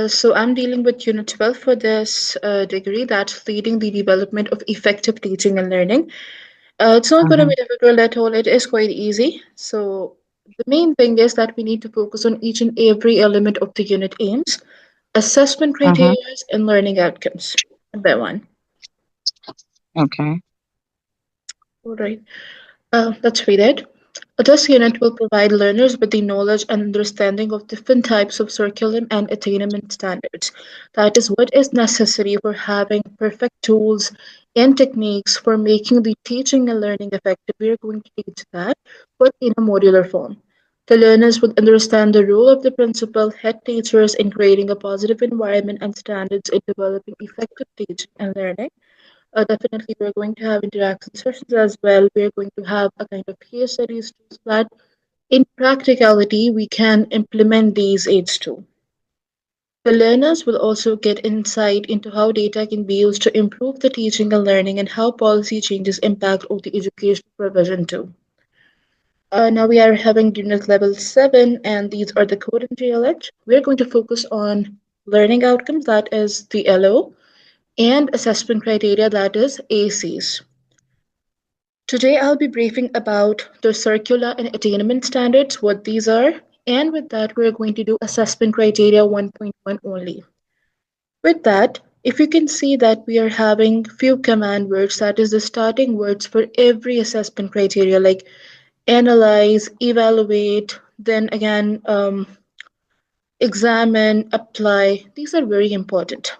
So I'm dealing with Unit 12 for this degree, that's leading the development of effective teaching and learning. It's not going to Uh-huh. be difficult at all. It is quite easy. So the main thing is that we need to focus on each and every element of the unit aims, assessment Uh-huh. criteria, and learning outcomes. One by one. Okay. All right. Let's read it. This unit will provide learners with the knowledge and understanding of different types of curriculum and attainment standards. That is what is necessary for having perfect tools and techniques for making the teaching and learning effective. We are going to teach that, but in a modular form. The learners would understand the role of the principal, head teachers in creating a positive environment and standards in developing effective teaching and learning. Definitely, we're going to have interaction sessions as well. We're going to have a kind of case studies too, so that in practicality we can implement these aids too. The learners will also get insight into how data can be used to improve the teaching and learning and how policy changes impact on the educational provision too. Now we are having unit level 7 and these are the code and GLH. We're going to focus on learning outcomes, that is the LO, and assessment criteria, that is ACs. Today I'll be briefing about the circular and attainment standards, what these are, and with that we're going to do assessment criteria 1.1 only. With that, if you can see that we are having few command words, that is the starting words for every assessment criteria, like analyze, evaluate, then again examine, apply. These are very important.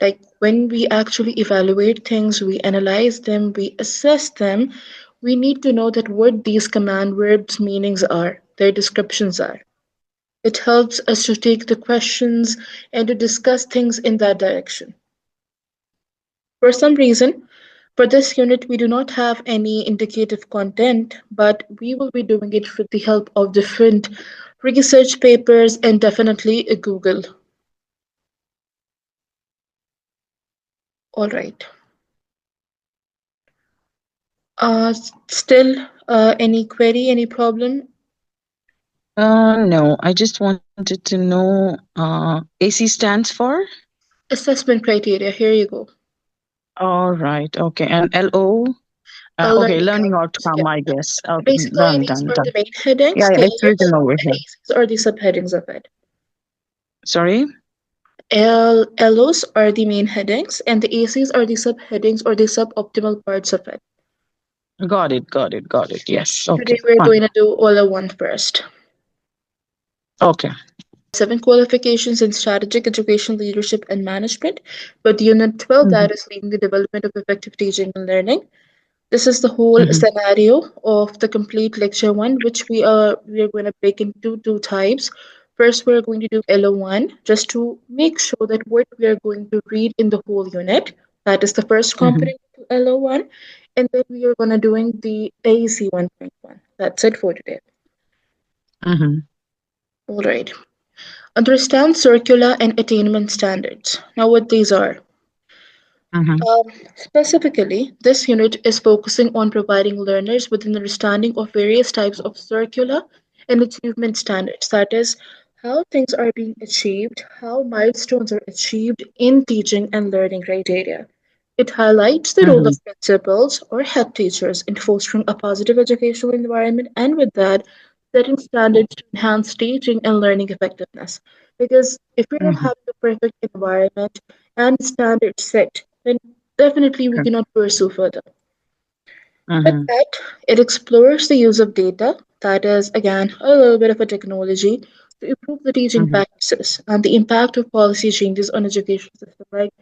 Like when we actually evaluate things, we analyze them, we assess them, we need to know that what these command words meanings are, their descriptions are. It helps us to take the questions and to discuss things in that direction. For some reason, for this unit, we do not have any indicative content, but we will be doing it with the help of different research papers and definitely Google. All right. Still, any query, any problem? No, I just wanted to know AC stands for? Assessment criteria, here you go. All right. Okay. And LO? Okay, Learning learning outcomes. Yeah. outcome, I guess. Okay, Basically, done, these done, are the done. main headings. Yeah, The yeah, it's LOs, written over the here. ACs are the subheadings of it. Sorry? LOs are the main headings, and the ACs are the subheadings or the suboptimal parts of it. Got it, got it, got it. Yes. Today, Okay, we're fine. going to do all at one first. Okay. 7 qualifications in strategic education, leadership, and management. But Unit 12, Mm-hmm. that is leading the development of effective teaching and learning. This is the whole Mm-hmm. scenario of the complete lecture one, which we are going to break into two types. First, we're going to do LO1 just to make sure that what we are going to read in the whole unit, that is the first Mm-hmm. component of LO1, and then we are going to doing the AEC 1.1. That's it for today. Mm-hmm. All right. Understand circular and attainment standards. Now, what these are. Mm-hmm. Specifically, this unit is focusing on providing learners with an understanding of various types of circular and achievement standards. That is, how things are being achieved, how milestones are achieved in teaching and learning criteria. It highlights the role Mm-hmm. of principals or head teachers in fostering a positive educational environment and, with that, setting standards to enhance teaching and learning effectiveness. Because if we don't Mm-hmm. have the perfect environment and standards set, then definitely we Sure. cannot pursue further. With Mm-hmm. that, it explores the use of data, that is, again, a little bit of a technology, to improve the teaching Mm-hmm. practices and the impact of policy changes on education system. Like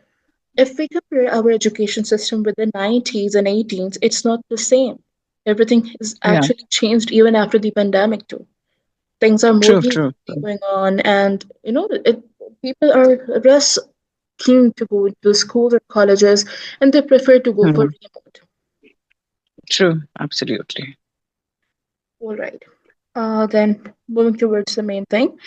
if we compare our education system with the 90s and 18s, it's not the same. Everything has Yeah. actually changed even after the pandemic too. Things are more True, true, digitally true. going on, and people are less keen to go to schools or colleges, and they prefer to go for Mm-hmm. remote. True, absolutely. All right. Then moving towards the main thing,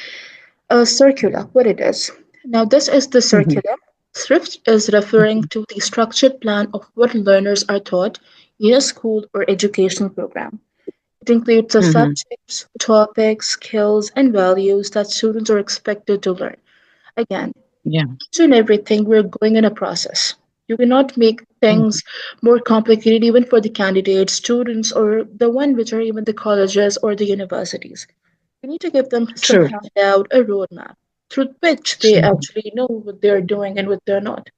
circular, what it is. Now, this is the Mm-hmm. circular. Thrift is referring to the structured plan of what learners are taught in a school or educational program. It includes the Mm-hmm. subjects, topics, skills, and values that students are expected to learn. Again, Yeah. each and everything we're going in a process. You cannot make Mhm. things more complicated even for the candidates, students, or the one which are even the colleges or the universities. You need to give them some True. handout, a roadmap through which they Mhm. actually know what they're doing and what they're not.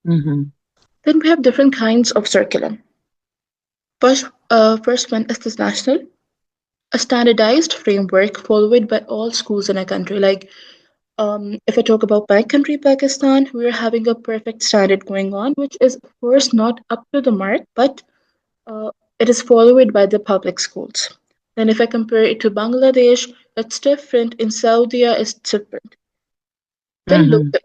Mhm. Then we have different kinds of curriculum. First one is this national, a standardized framework followed by all schools in a country. Like, if I talk about my country, Pakistan, we're having a perfect standard going on, which is, of course, not up to the mark, but uh, it is followed by the public schools. Then, if I compare it to Bangladesh, it's different. In Saudi, it's different. Then, Mhm. local,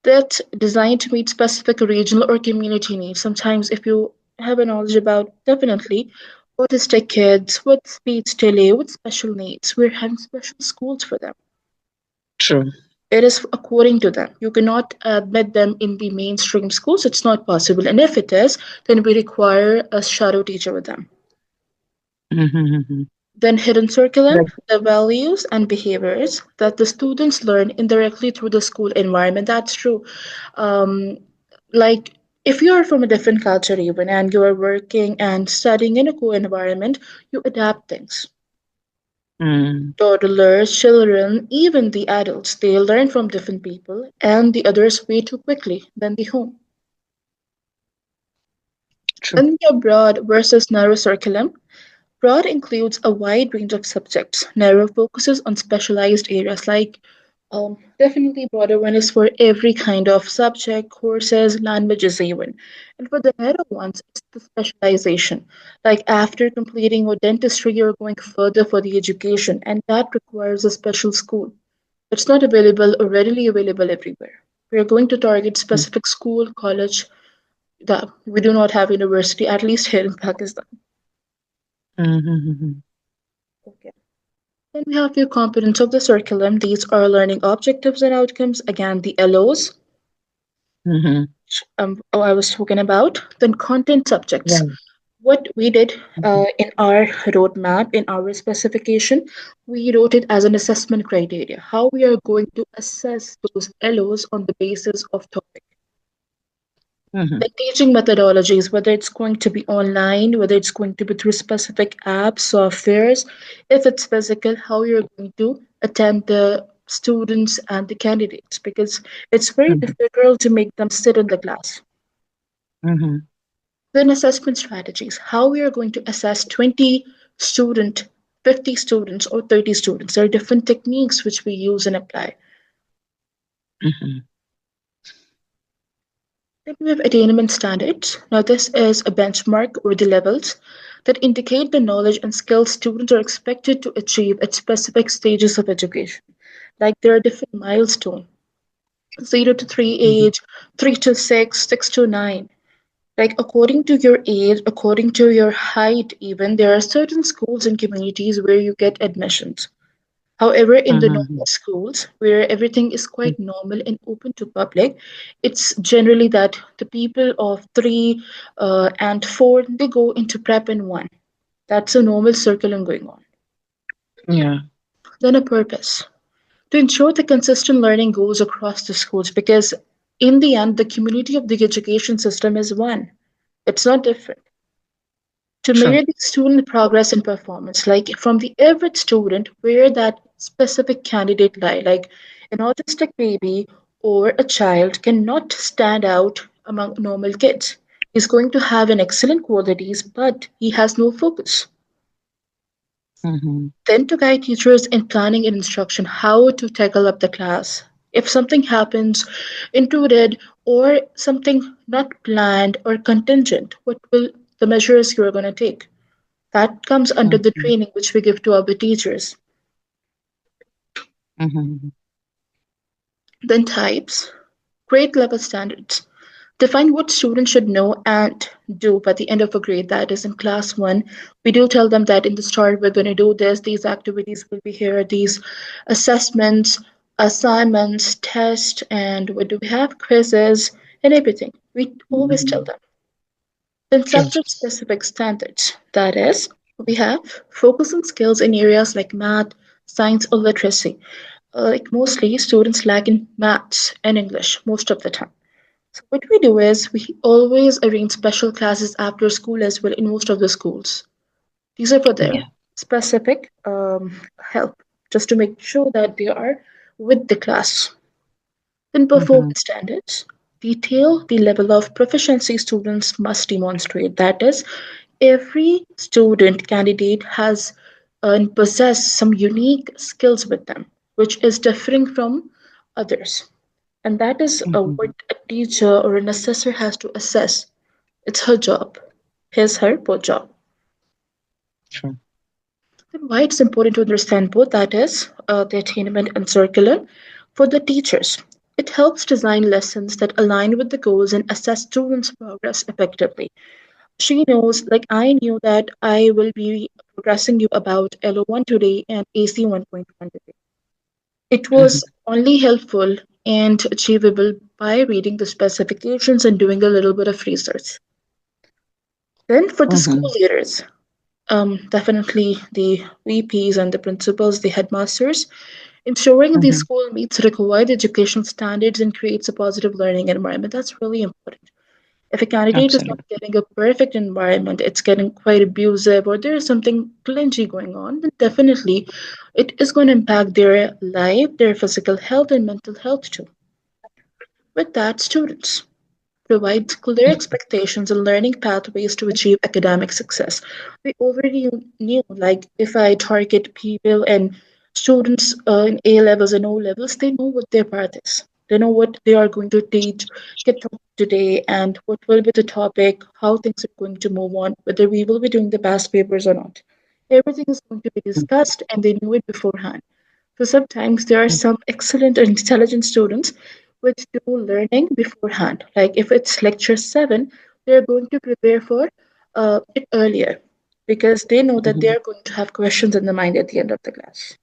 that's designed to meet specific regional or community needs. Sometimes, if you have a knowledge about definitely autistic kids with speech delay, with special needs, we're having special schools for them. True. It is according to them. You cannot admit them in the mainstream schools. It's not possible. And if it is, then we require a shadow teacher with them. Mhm. Mhm. Then hidden curriculum, That. the values and behaviors that the students learn indirectly through the school environment. That's true. Um, like if you are from a different culture even and you are working and studying in a co-environment, you adapt things. Mm. Toddlers, children, even the adults, they learn from different people and the others way too quickly than the home. True. Then your broad versus narrow curriculum. Broad includes a wide range of subjects. Narrow focuses on specialized areas like definitely broader one is for every kind of subject, courses, languages even. And for the narrow ones, it's the specialization. Like after completing your dentistry, you're going further for the education, and that requires a special school. It's not available or readily available everywhere. We are going to target Mm. specific school, college that we do not have university, at least here in Pakistan. Mhm. Mhm. Okay. Then we have few components of the curriculum. These are learning objectives and outcomes. Again, the LOs, Mhm. I was talking about. Then content subjects. Right. What we did Mhm. in our roadmap, in our specification, we wrote it as an assessment criteria. How we are going to assess those LOs on the basis of topic. Mhm. The teaching methodologies, whether it's going to be online, whether it's going to be through specific apps, softwares, if it's physical, how you're going to attend the students and the candidates, because it's very Mhm. difficult to make them sit in the class. Mhm. Then assessment strategies, how we are going to assess 20 student, 50 students or 30 students. There are different techniques which we use and apply. Mhm. Then we have attainment standards. Now, this is a benchmark or the levels that indicate the knowledge and skills students are expected to achieve at specific stages of education. Like there are different milestones 0 to 3 Mhm. age, 3 to 6, 6 to 9. Like according to your age, according to your height, even there are certain schools and communities where you get admissions. However, in the normal Mhm. schools, where everything is quite normal and open to public, it's generally that the people of 3 and 4 they go into prep in one. That's a normal curriculum going on. Yeah. Then a purpose to ensure the consistent learning goes across the schools, because in the end, the community of the education system is one. It's not different. To True. measure the student progress and performance, like from the average student, where that specific candidate lie, like an autistic baby or a child cannot stand out among normal kids. He's going to have an excellent qualities, but he has no focus. Mhm. Then to guide teachers in planning and instruction how to tackle up the class. If something happens intruded or something not planned or contingent, what will the measures you're going to take? That comes under the Mhm. training which we give to our teachers. Mhm. Then types, grade level standards. Define what students should know and do by the end of a grade. That is in class one. We do tell them that in the start we're going to do this, these activities will be here, these assessments, assignments, tests, and what do we have? Quizzes and everything. We always tell Mhm. them. Then True. subject specific standards. That is, we have focus on skills in areas like math, science, or literacy. Like mostly students lack in maths and English most of the time. So what we do is we always arrange special classes after school as well in most of the schools. These are for their Yeah. specific help, just to make sure that they are with the class. Then Mm-hmm. performance standards detail the level of proficiency students must demonstrate. That is, every student candidate has and possess some unique skills with them, which is differing from others. And that is Mm-hmm. what a teacher or an assessor has to assess. It's her job, his, her, both job. True. And why it's important to understand both that is the attainment and curriculum for the teachers. It helps design lessons that align with the goals and assess students' progress effectively. She knows, like I knew that I will be progressing you about LO1 today and AC 1.1 today. It Mm-hmm. was only helpful and achievable by reading the specifications and doing a little bit of research. Then for the school Mm-hmm. leaders, definitely the VPs and the principals, the headmasters, ensuring the Mm-hmm. school meets required educational standards and creates a positive learning environment. That's really important. If a candidate is not Absolutely. getting a perfect environment, it's getting quite abusive, or there's something clingy going on, then definitely it is going to impact their life, their physical health, and mental health too. With that, students provides clear expectations and learning pathways to achieve academic success. We already knew, like, if I target people and students in A levels and O levels, they know what their path is. They know what they are going to teach, get taught today, and what will be the topic, how things are going to move on, whether we will be doing the past papers or not. Everything is going to be discussed, and they knew it beforehand. So sometimes there are some excellent and intelligent students which do learning beforehand. Like if it's lecture 7, they're going to prepare for it earlier because they know that Mm-hmm. they're going to have questions in the mind at the end of the class.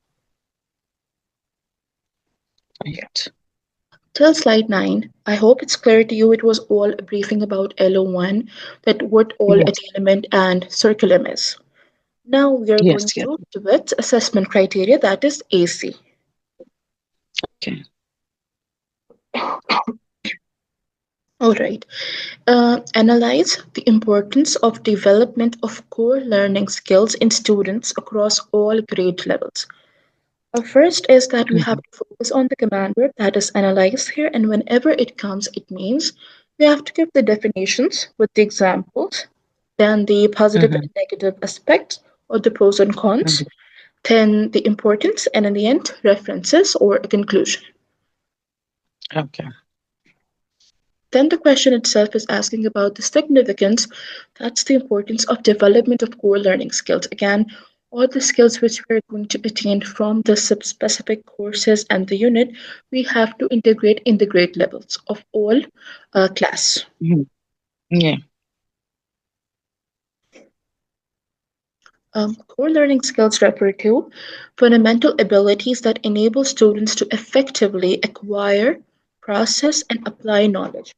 Right. Till slide 9, I hope it's clear to you it was all a briefing about LO1, that what all Yes. attainment and curriculum is. Now we are going Yes. Yes. to with assessment criteria, that is AC. Okay. All right. Analyze the importance of development of core learning skills in students across all grade levels. First is that we have Mm-hmm. to focus on the command word that is analyze here, and whenever it comes, it means we have to give the definitions with the examples, then the positive Mm-hmm. and negative aspects or the pros and cons, Mm-hmm. then the importance, and in the end, references or a conclusion. Okay. Then the question itself is asking about the significance, that's the importance of development of core learning skills. Again, all the skills which we're going to attain from the specific courses and the unit, we have to integrate in the grade levels of all class. Mm-hmm. Yeah. Core learning skills refer to fundamental abilities that enable students to effectively acquire, process, and apply knowledge.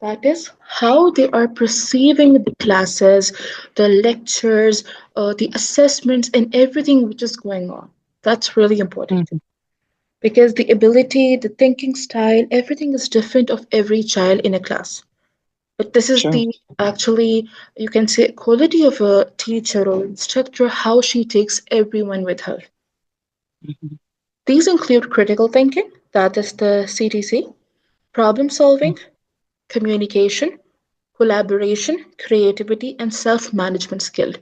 That is how they are perceiving the classes, the lectures, the assessments, and everything which is going on. That's really important Mm-hmm. because the ability, the thinking style, everything is different of every child in a class. But this is Sure. the actually, you can say, quality of a teacher or instructor, how she takes everyone with her. Mm-hmm. These include critical thinking, that is the CTC, problem solving, communication, collaboration, creativity, and self management skill.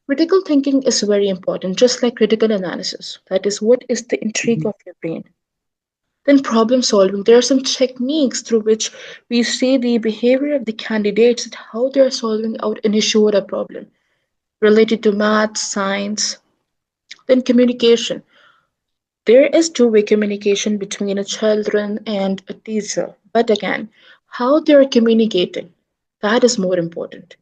Critical thinking is very important, just like critical analysis. That is, what is the intrigue Mm-hmm. of your brain? Then, problem solving. There are some techniques through which we see the behavior of the candidates and how they are solving out an issue or a problem related to math, science. Then, communication. There is two-way communication between a children and a teacher. But again, how they are communicating, that is more important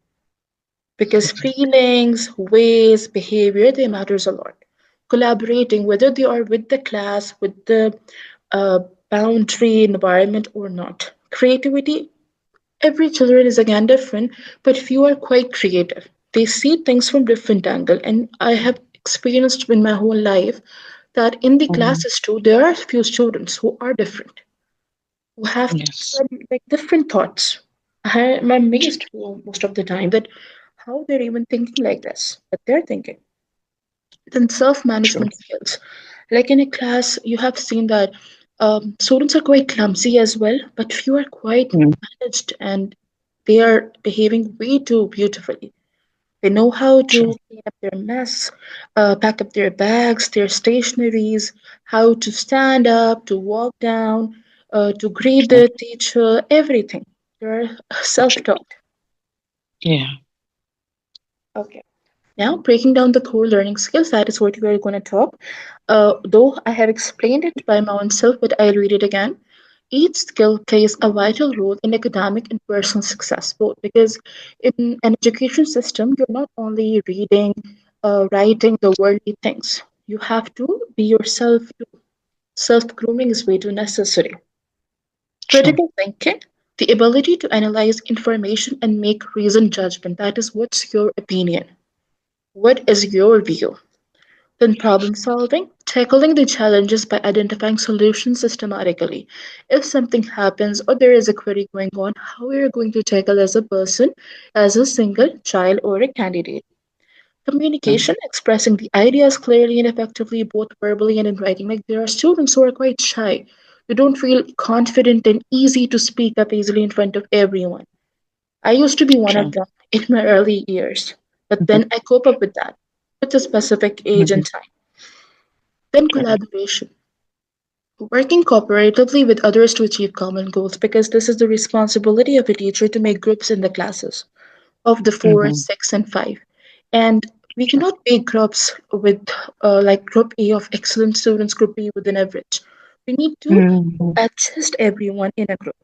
because feelings, ways, behavior, they matters a lot. Collaborating, whether they are with the class, with the uh, boundary environment or not. Creativity, every children is again different, but few are quite creative. They see things from different angle, and I have experienced in my whole life that in the Mhm. classes too, there are few students who are different, who have Yes. some like different thoughts. I'm amazed most of the time that how they're even thinking like this, but they're thinking. Then True. self-management skills. Like in a class, you have seen that students are quite clumsy as well, but few are quite Mm. managed and they are behaving way too beautifully. They know how True. to clean up their mess, pack up their bags, their stationaries, how to stand up, to walk down, to greet True. the teacher, everything. They're True. self-taught. Yeah. Okay. Now, breaking down the core learning skills, that is what we are going to talk. Though I have explained it by my own self, but I'll read it again. Each skill plays a vital role in academic and personal success, both because in an education system, you're not only reading, writing the worldly things. You have to be yourself. Self grooming is way too necessary. True. Critical thinking, the ability to analyze information and make reasoned judgment. That is what's your opinion. What is your view? Then problem solving, tackling the challenges by identifying solutions systematically. If something happens or there is a query going on, how are you going to tackle as a person, as a single child or a candidate? Mm. Communication, expressing the ideas clearly and effectively, both verbally and in writing. Like there are students who are quite shy. You don't feel confident and easy to speak up easily in front of everyone. I used to be one of True. them in my early years, but Mhm. then I cope up with that with a specific age and Mhm. time. Then Correct. collaboration, working cooperatively with others to achieve common goals, because this is the responsibility of a teacher to make groups in the classes of the four, Mhm. 6, and 5. And we True. cannot make groups with like group A of excellent students, group B with an average. We need to Mhm. adjust everyone in a group.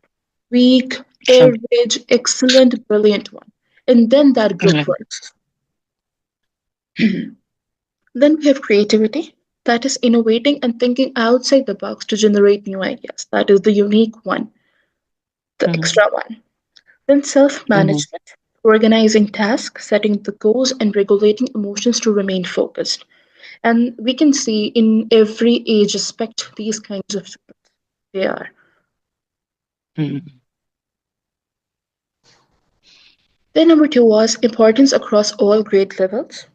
Weak, True. average, excellent, brilliant one. And then that group Yeah. works. Then we have creativity, that is innovating and thinking outside the box to generate new ideas. That is the unique one, the Mhm. extra one. Then self Mhm. management, organizing tasks, setting the goals, and regulating emotions to remain focused. And we can see in every age aspect these kinds of students. They are. Mhm. Then number two was importance across all grade levels.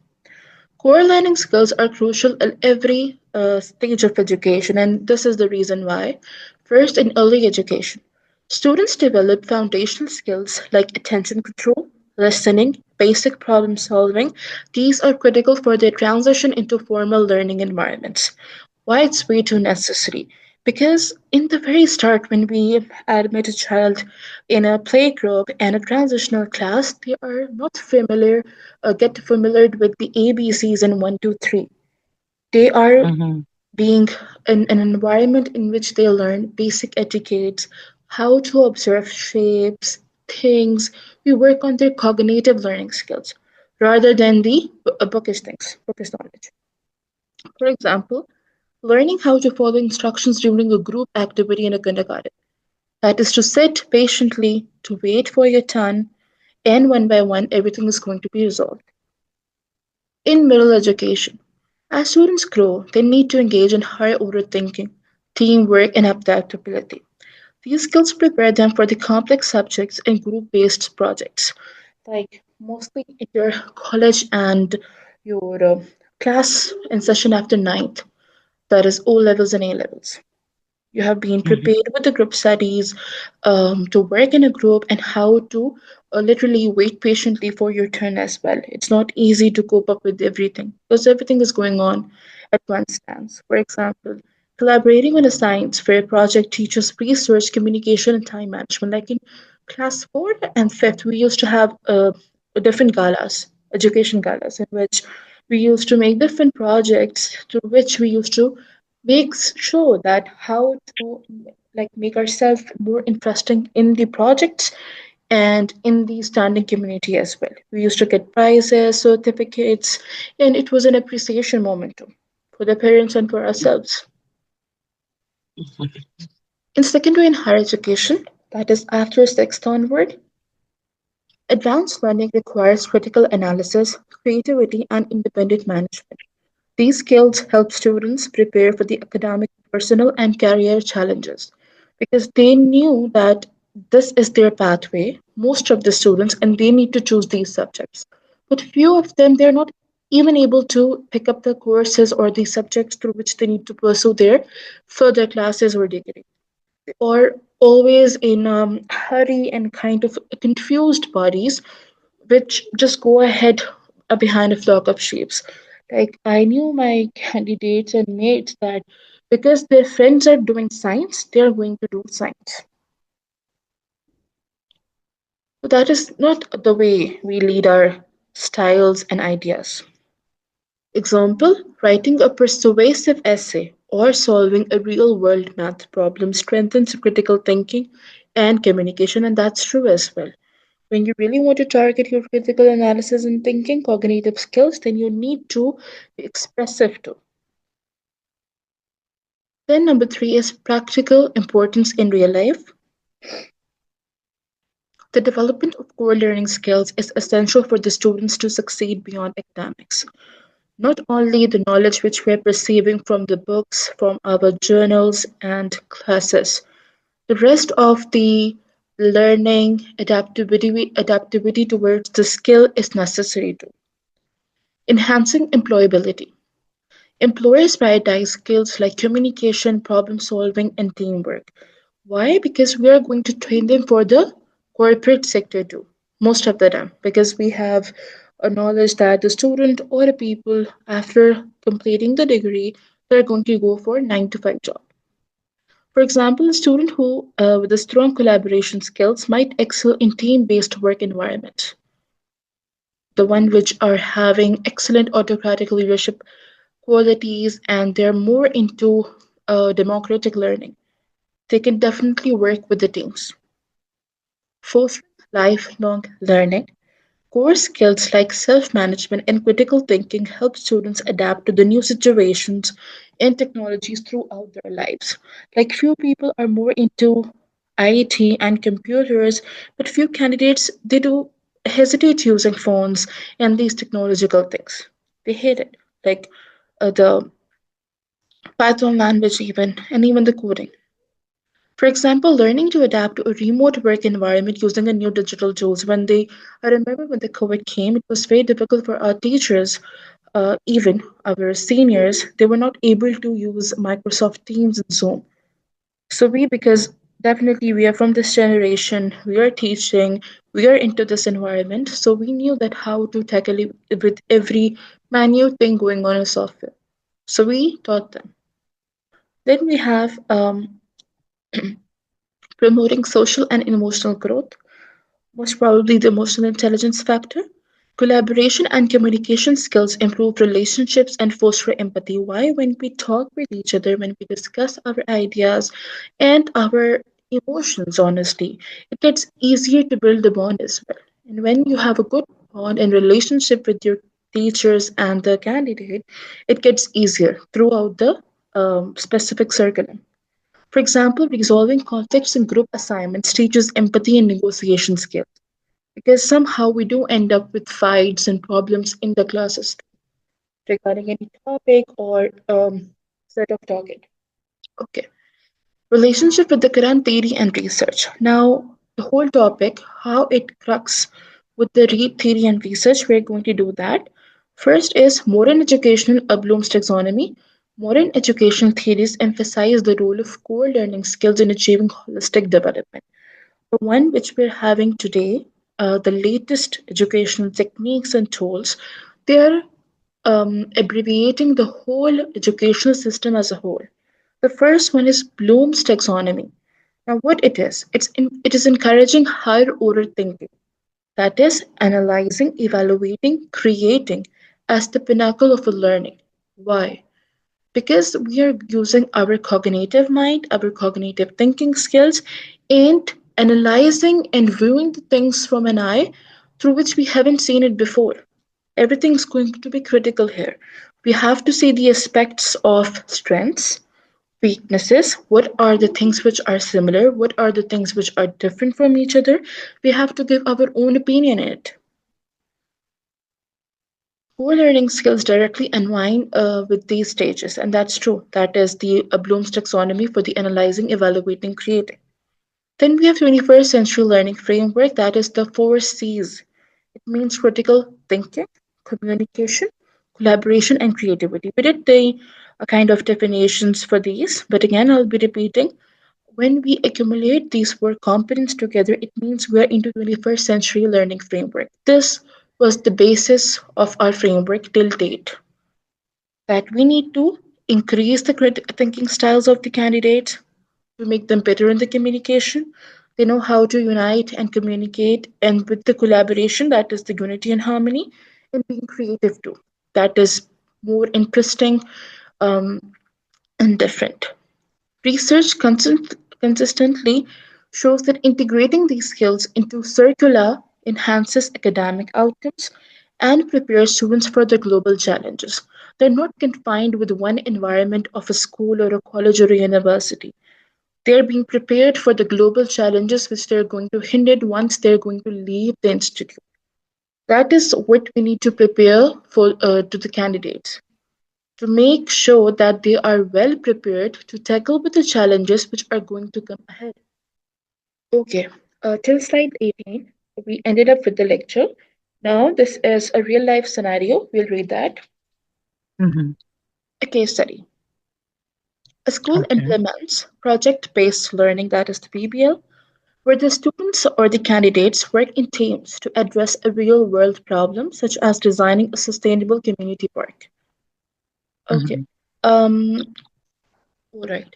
Core learning skills are crucial at every stage of education, and this is the reason why. First, in early education, students develop foundational skills like attention control, listening, basic problem solving. These are critical for their transition into formal learning environments. Why it's way too necessary? Because in the very start, when we admit a child in a play group and a transitional class, they are not familiar, get familiar with the ABCs and 1, 2, 3. They are Mhm. being in an environment in which they learn basic etiquettes, how to observe shapes, things. We work on their cognitive learning skills rather than the bookish things, bookish knowledge. For example, learning how to follow instructions during a group activity in a kindergarten. That is to sit patiently, to wait for your turn, and one by one, everything is going to be resolved. In middle education, as students grow, they need to engage in higher order thinking, teamwork, and adaptability. These skills prepare them for the complex subjects and group based projects, like mostly in your college and your class in session after ninth, that is O levels and A levels. You have been Mhm. prepared with the group studies, to work in a group and how to literally wait patiently for your turn as well. It's not easy to cope up with everything because everything is going on at one stance. For example, collaborating on a science fair project teaches research, communication, and time management. Like in class 4 and 5, we used to have different galas, education galas, in which we used to make different projects through which we used to makes sure that how to like make ourselves more interesting in the projects and in the standing community as well. We used to get prizes, certificates, and it was an appreciation moment too for the parents and for ourselves. Mhm. In secondary and higher education, that is after sixth onward, advanced learning requires critical analysis, creativity, and independent management. These skills help students prepare for the academic, personal, and career challenges because they knew that this is their pathway, most of the students, and they need to choose these subjects. But few of them, they're not even able to pick up the courses or the subjects through which they need to pursue their further classes or degree, or always in hurry and kind of confused bodies which just go ahead behind a flock of sheep. Like I knew my candidates and mates that because their friends are doing science, they are going to do science. So that is not the way we lead our styles and ideas. Example, writing a persuasive essay or solving a real world math problem strengthens critical thinking and communication, and that's true as well. When you really want to target your critical analysis and thinking, cognitive skills, then you need to be expressive too. Then, number three is practical importance in real life. The development of core learning skills is essential for the students to succeed beyond academics. Not only the knowledge which we're perceiving from the books, from our journals and classes, the rest of the learning adaptivity towards the skill is necessary too. Enhancing employability. Employers prioritize skills like communication, problem solving, and teamwork. Why? Because we are going to train them for the corporate sector too, most of the time, because we have a knowledge that the student or the people after completing the degree, they're going to go for 9 to 5 job. For example, a student who with a strong collaboration skills might excel in team-based work environments. The one which are having excellent autocratic leadership qualities and they're more into democratic learning. They can definitely work with the teams. Fostering lifelong learning. Core skills like self management and critical thinking help students adapt to the new situations and technologies throughout their lives. Like, few people are more into IT and computers, but few candidates they do hesitate using phones and these technological things. They hate it. Like the Python language, even the coding. For example, learning to adapt to a remote work environment using a new digital tools. I remember when the COVID came, it was very difficult for our teachers, even our seniors. They were not able to use Microsoft Teams and Zoom. So because definitely we are from this generation, we are teaching, we are into this environment, so we knew that how to tackle it with every minute thing going on in software. So we taught them. Then we have promoting social and emotional growth, most probably the emotional intelligence factor. Collaboration and communication skills improve relationships and foster empathy. Why? When we talk with each other, when we discuss our ideas and our emotions, honestly, it gets easier to build a bond as well. And when you have a good bond and relationship with your teachers and the candidate, it gets easier throughout the specific circle. For example, resolving conflicts in group assignments teaches empathy and negotiation skills because somehow we do end up with fights and problems in the classes regarding any topic or set of target. Okay. Relationship with the current theory and research. Now, the whole topic, how it crux with the read theory and research, we're going to do that. First is modern educational Bloom's taxonomy. Modern educational theories emphasize the role of core learning skills in achieving holistic development. The one which we're having today, the latest educational techniques and tools, they are abbreviating the whole educational system as a whole. The first one is Bloom's taxonomy. Now, what it is encouraging higher order thinking. That is, analyzing, evaluating, creating as the pinnacle of a learning. Why? Because we are using our cognitive mind, our cognitive thinking skills, and analyzing and viewing the things from an eye through which we haven't seen it before. Everything's going to be critical here. We have to see the aspects of strengths, weaknesses, what are the things which are similar, what are the things which are different from each other. We have to give our own opinion in it. Core learning skills directly align with these stages, and that's true. That is the Bloom's taxonomy for the analyzing, evaluating, creating. Then we have 21st century learning framework, that is the four C's. It means critical thinking, communication, collaboration, and creativity. We did the kind of definitions for these, but again, I'll be repeating. When we accumulate these four components together, it means we're into 21st century learning framework. This was the basis of our framework till date. That we need to increase the critical thinking styles of the candidates to make them better in the communication. They know how to unite and communicate, and with the collaboration, that is the unity and harmony, and being creative too. That is more interesting um, and different. Consistently shows that integrating these skills into curricula enhances academic outcomes and prepares students for the global challenges. They're not confined with one environment of a school or a college or a university. They're being prepared for the global challenges which they're going to hinder once they're going to leave the institute. That is what we need to prepare for to the candidates to make sure that they are well prepared to tackle with the challenges which are going to come ahead. Okay, till slide 18, we ended up with the lecture. Now, this is a real life scenario. We'll read that. Mm-hmm. A case study. A school Okay. implements project based learning, that is the PBL, where the students or the candidates work in teams to address a real world problem, such as designing a sustainable community park. Okay. Mm-hmm. Um, all right.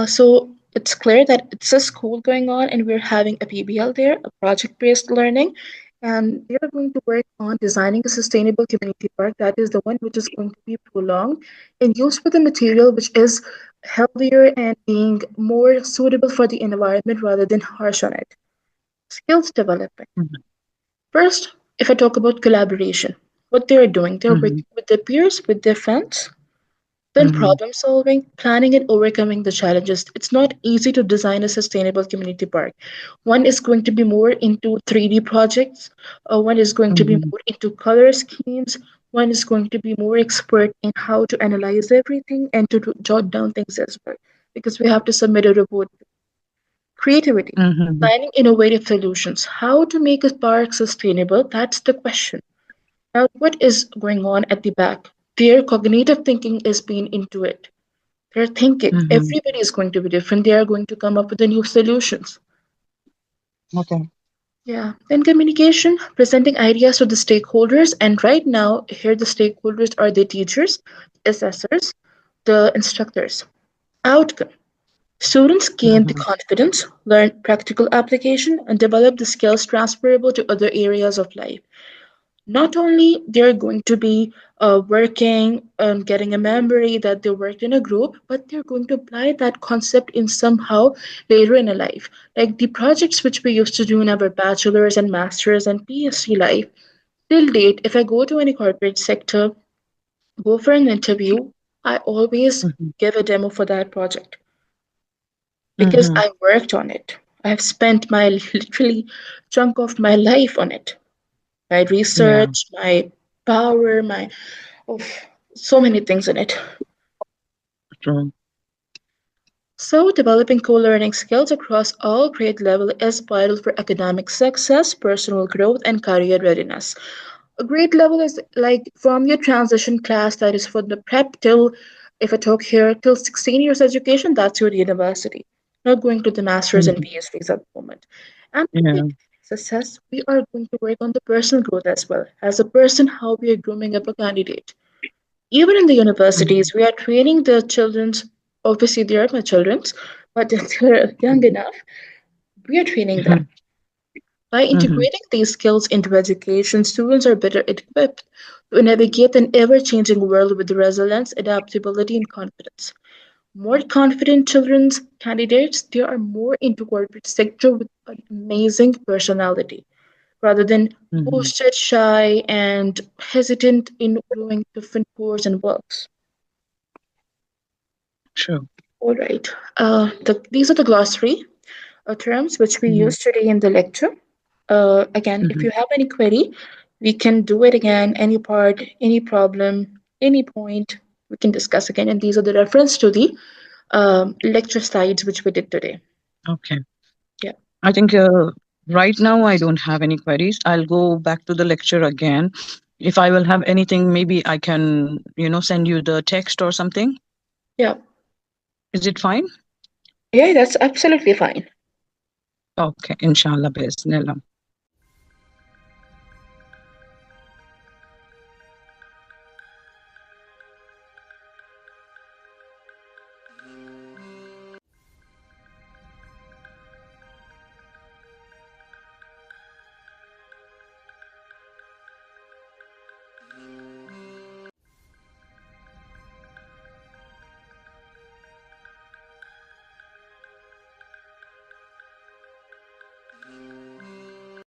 So it's clear that it's a school going on, and we're having a PBL there, a project-based learning, and they're going to work on designing a sustainable community park. That is the one which is going to be prolonged and used with the material which is healthier and being more suitable for the environment rather than harsh on it. Skills development. First, if I talk about collaboration, what they're doing, they're Mm-hmm. working with their peers, with their friends, then Mm-hmm. problem solving, planning and overcoming the challenges. It's not easy to design a sustainable community park. One is going to be more into 3D projects, one is going to be Mm-hmm. more into color schemes, one is going to be more expert in how to analyze everything and to jot down things as well. Because we have to submit a report. Creativity, Mm-hmm. planning innovative solutions. How to make a park sustainable? That's the question. Now, what is going on at the back? Their cognitive thinking is being into it. They're thinking Mm-hmm. everybody is going to be different. They are going to come up with the new solutions. Okay. Yeah. Then communication, presenting ideas to the stakeholders. And right now, here the stakeholders are the teachers, assessors, the instructors. Outcome. Students gain the Mm-hmm. confidence, learn practical application, and develop the skills transferable to other areas of life. Not only they're going to be working and getting a memory that they worked in a group, but they're going to apply that concept in somehow later in a life. Like the projects which we used to do in our bachelor's and master's and PhD life, till date, if I go to any corporate sector, go for an interview, I always Mm-hmm. give a demo for that project because Mm-hmm. I worked on it. I've spent my literally chunk of my life on it. My Yeah. research, my power, my oh, so many things in it. True. So, developing co-learning skills across all grade level is vital for academic success, personal growth, and career readiness. A grade level is like from your transition class, that is for the prep till, if I talk here, till 16 years education, that's your university. Not going to the masters and Mm-hmm. PhDs at the moment. And with the Yeah. academic success, we are going to work on the personal growth as well. As a person, how we are grooming up a candidate. Even in the Mm-hmm. universities, we are training the children's, obviously they are my children's, but if they're young enough, we are training them. By Mm-hmm. integrating these skills into education, students are better equipped to navigate an ever changing world with resilience, adaptability, and confidence. More confident children's candidates, they are more into corporate sector with an amazing personality rather than Mm-hmm. boosted, shy, and hesitant in doing different course and works. True. All right. These are the glossary terms which we Mm-hmm. use today in the lecture. Again, if Mm-hmm. you have any query, We can do it again, any part, any problem, any point, we can discuss again. And these are the reference to the lecture slides which we did today. Okay. Yeah. I think right now I don't have any queries. I'll go back to the lecture again. If I will have anything, maybe I can, send you the text or something. Yeah. Is it fine? Yeah, that's absolutely fine. Okay, inshallah, bismillah.